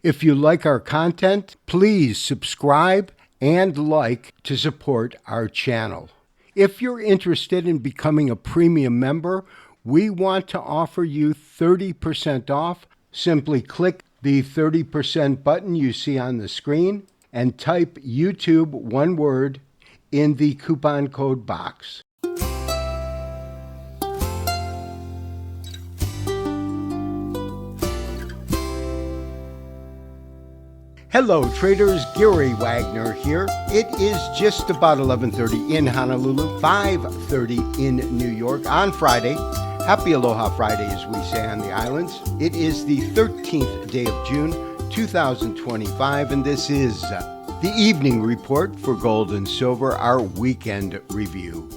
If you like our content, please subscribe and like to support our channel. If you're interested in becoming a premium member, we want to offer you 30% off. Simply click the 30% button you see on the screen and type YouTube, one word, in the coupon code box. Hello traders, Gary Wagner here. It is just about 11:30 in Honolulu, 5:30 in New York on Friday. Happy Aloha Friday, as we say on the islands. It is the 13th day of June, 2025, and this is the evening report for gold and silver, our weekend review.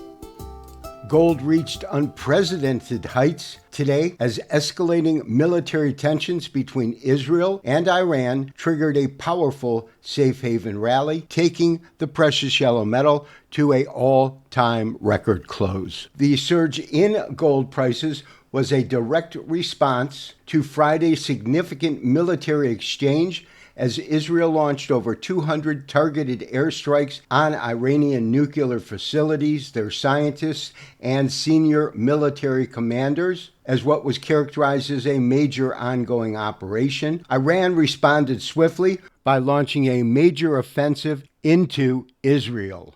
Gold reached unprecedented heights today as escalating military tensions between Israel and Iran triggered a powerful safe haven rally, taking the precious yellow metal to an all-time record close. The surge in gold prices was a direct response to Friday's significant military exchange as Israel launched over 200 targeted airstrikes on Iranian nuclear facilities, their scientists, and senior military commanders. As what was characterized as a major ongoing operation, Iran responded swiftly by launching a major offensive into Israel.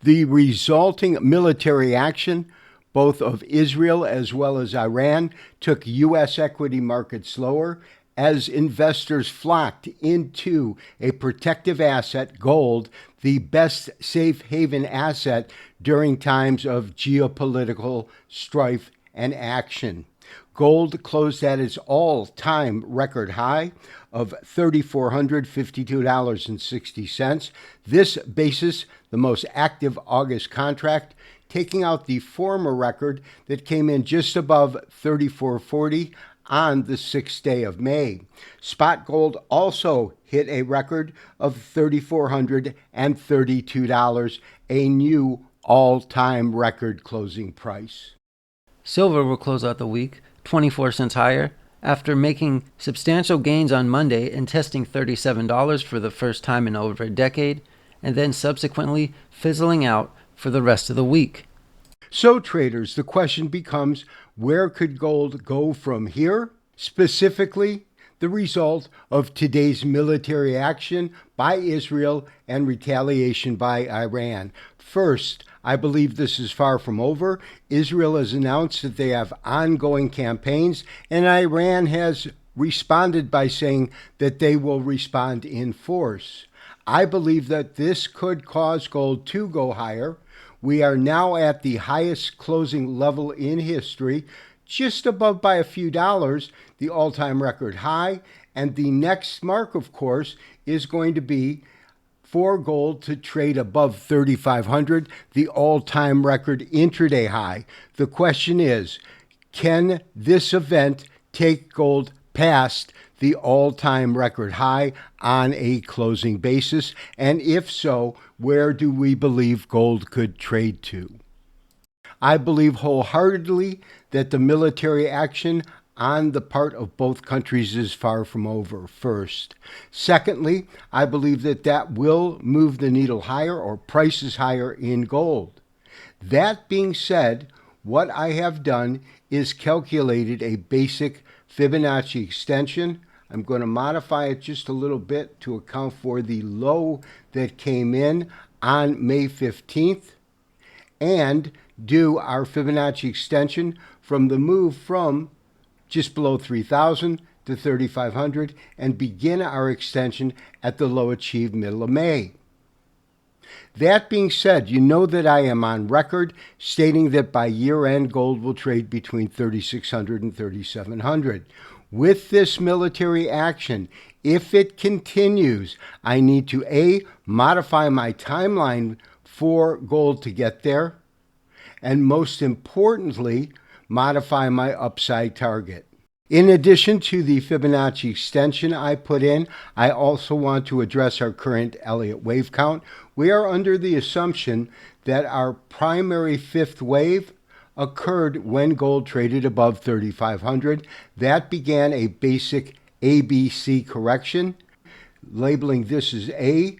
The resulting military action, both of Israel as well as Iran, took U.S. equity markets lower as investors flocked into a protective asset, gold, the best safe haven asset during times of geopolitical strife and action. Gold closed at its all-time record high of $3,452.60. This basis, the most active August contract, taking out the former record that came in just above $3,440 on the 6th day of May. Spot gold also hit a record of $3,432, a new all-time record closing price. Silver will close out the week 24 cents higher after making substantial gains on Monday and testing $37 for the first time in over a decade, and then subsequently fizzling out for the rest of the week. So traders, the question becomes, where could gold go from here? Specifically, the result of today's military action by Israel and retaliation by Iran. First, I believe this is far from over. Israel has announced that they have ongoing campaigns, and Iran has responded by saying that they will respond in force. I believe that this could cause gold to go higher. We are now at the highest closing level in history, just above by a few dollars, the all-time record high, and the next mark, of course, is going to be for gold to trade above 3,500, the all-time record intraday high. The question is, can this event take gold past the all-time record high on a closing basis? And if so, where do we believe gold could trade to? I believe wholeheartedly that the military action on the part of both countries is far from over, first. Secondly, I believe that that will move the needle higher or prices higher in gold. That being said, what I have done is calculated a basic Fibonacci extension. I'm going to modify it just a little bit to account for the low that came in on May 15th and do our Fibonacci extension from the move from just below 3,000 to 3,500 and begin our extension at the low achieved middle of May. That being said, you know that I am on record stating that by year-end, gold will trade between 3,600 and 3,700. With this military action, if it continues, I need to A, modify my timeline for gold to get there, and most importantly, modify my upside target. In addition to the Fibonacci extension I put in, I also want to address our current Elliott wave count. We are under the assumption that our primary fifth wave occurred when gold traded above 3,500. That began a basic ABC correction, labeling this as A,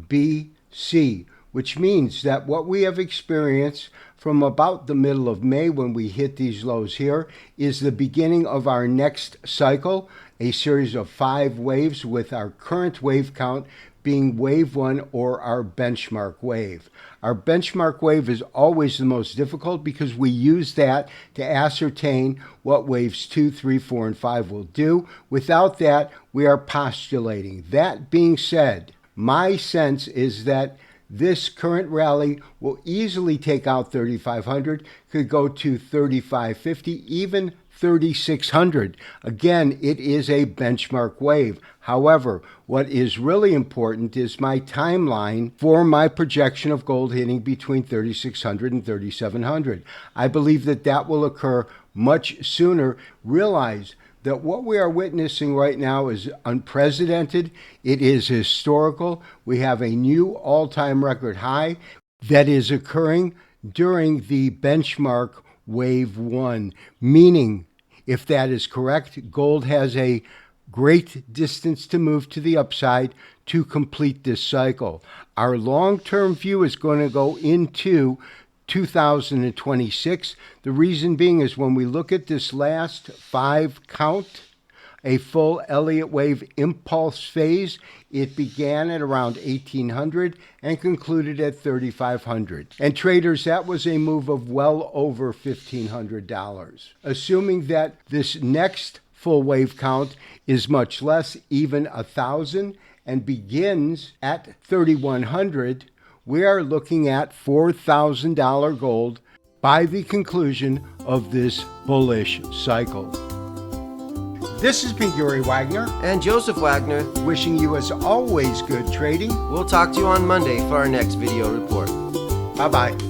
B, C, which means that what we have experienced from about the middle of May when we hit these lows here is the beginning of our next cycle, a series of 5 waves with our current wave count being wave 1 or our benchmark wave. Our benchmark wave is always the most difficult because we use that to ascertain what waves 2, 3, 4, and 5 will do. Without that, we are postulating. That being said, my sense is that this current rally will easily take out 3,500, could go to 3,550, even 3,600. Again, it is a benchmark wave. However, what is really important is my timeline for my projection of gold hitting between 3,600 and 3,700. I believe that that will occur much sooner. Realize that what we are witnessing right now is unprecedented. It is historical. We have a new all-time record high that is occurring during the benchmark wave 1, meaning if that is correct, gold has a great distance to move to the upside to complete this cycle. Our long-term view is going to go into 2026. The reason being is when we look at this last 5 count, a full Elliott wave impulse phase, it began at around 1,800 and concluded at 3,500. And traders, that was a move of well over $1,500. Assuming that this next full wave count is much less, even 1,000, and begins at 3,100, we are looking at $4,000 gold by the conclusion of this bullish cycle. This has been Gary Wagner and Joseph Wagner, wishing you as always good trading. We'll talk to you on Monday for our next video report. Bye-bye.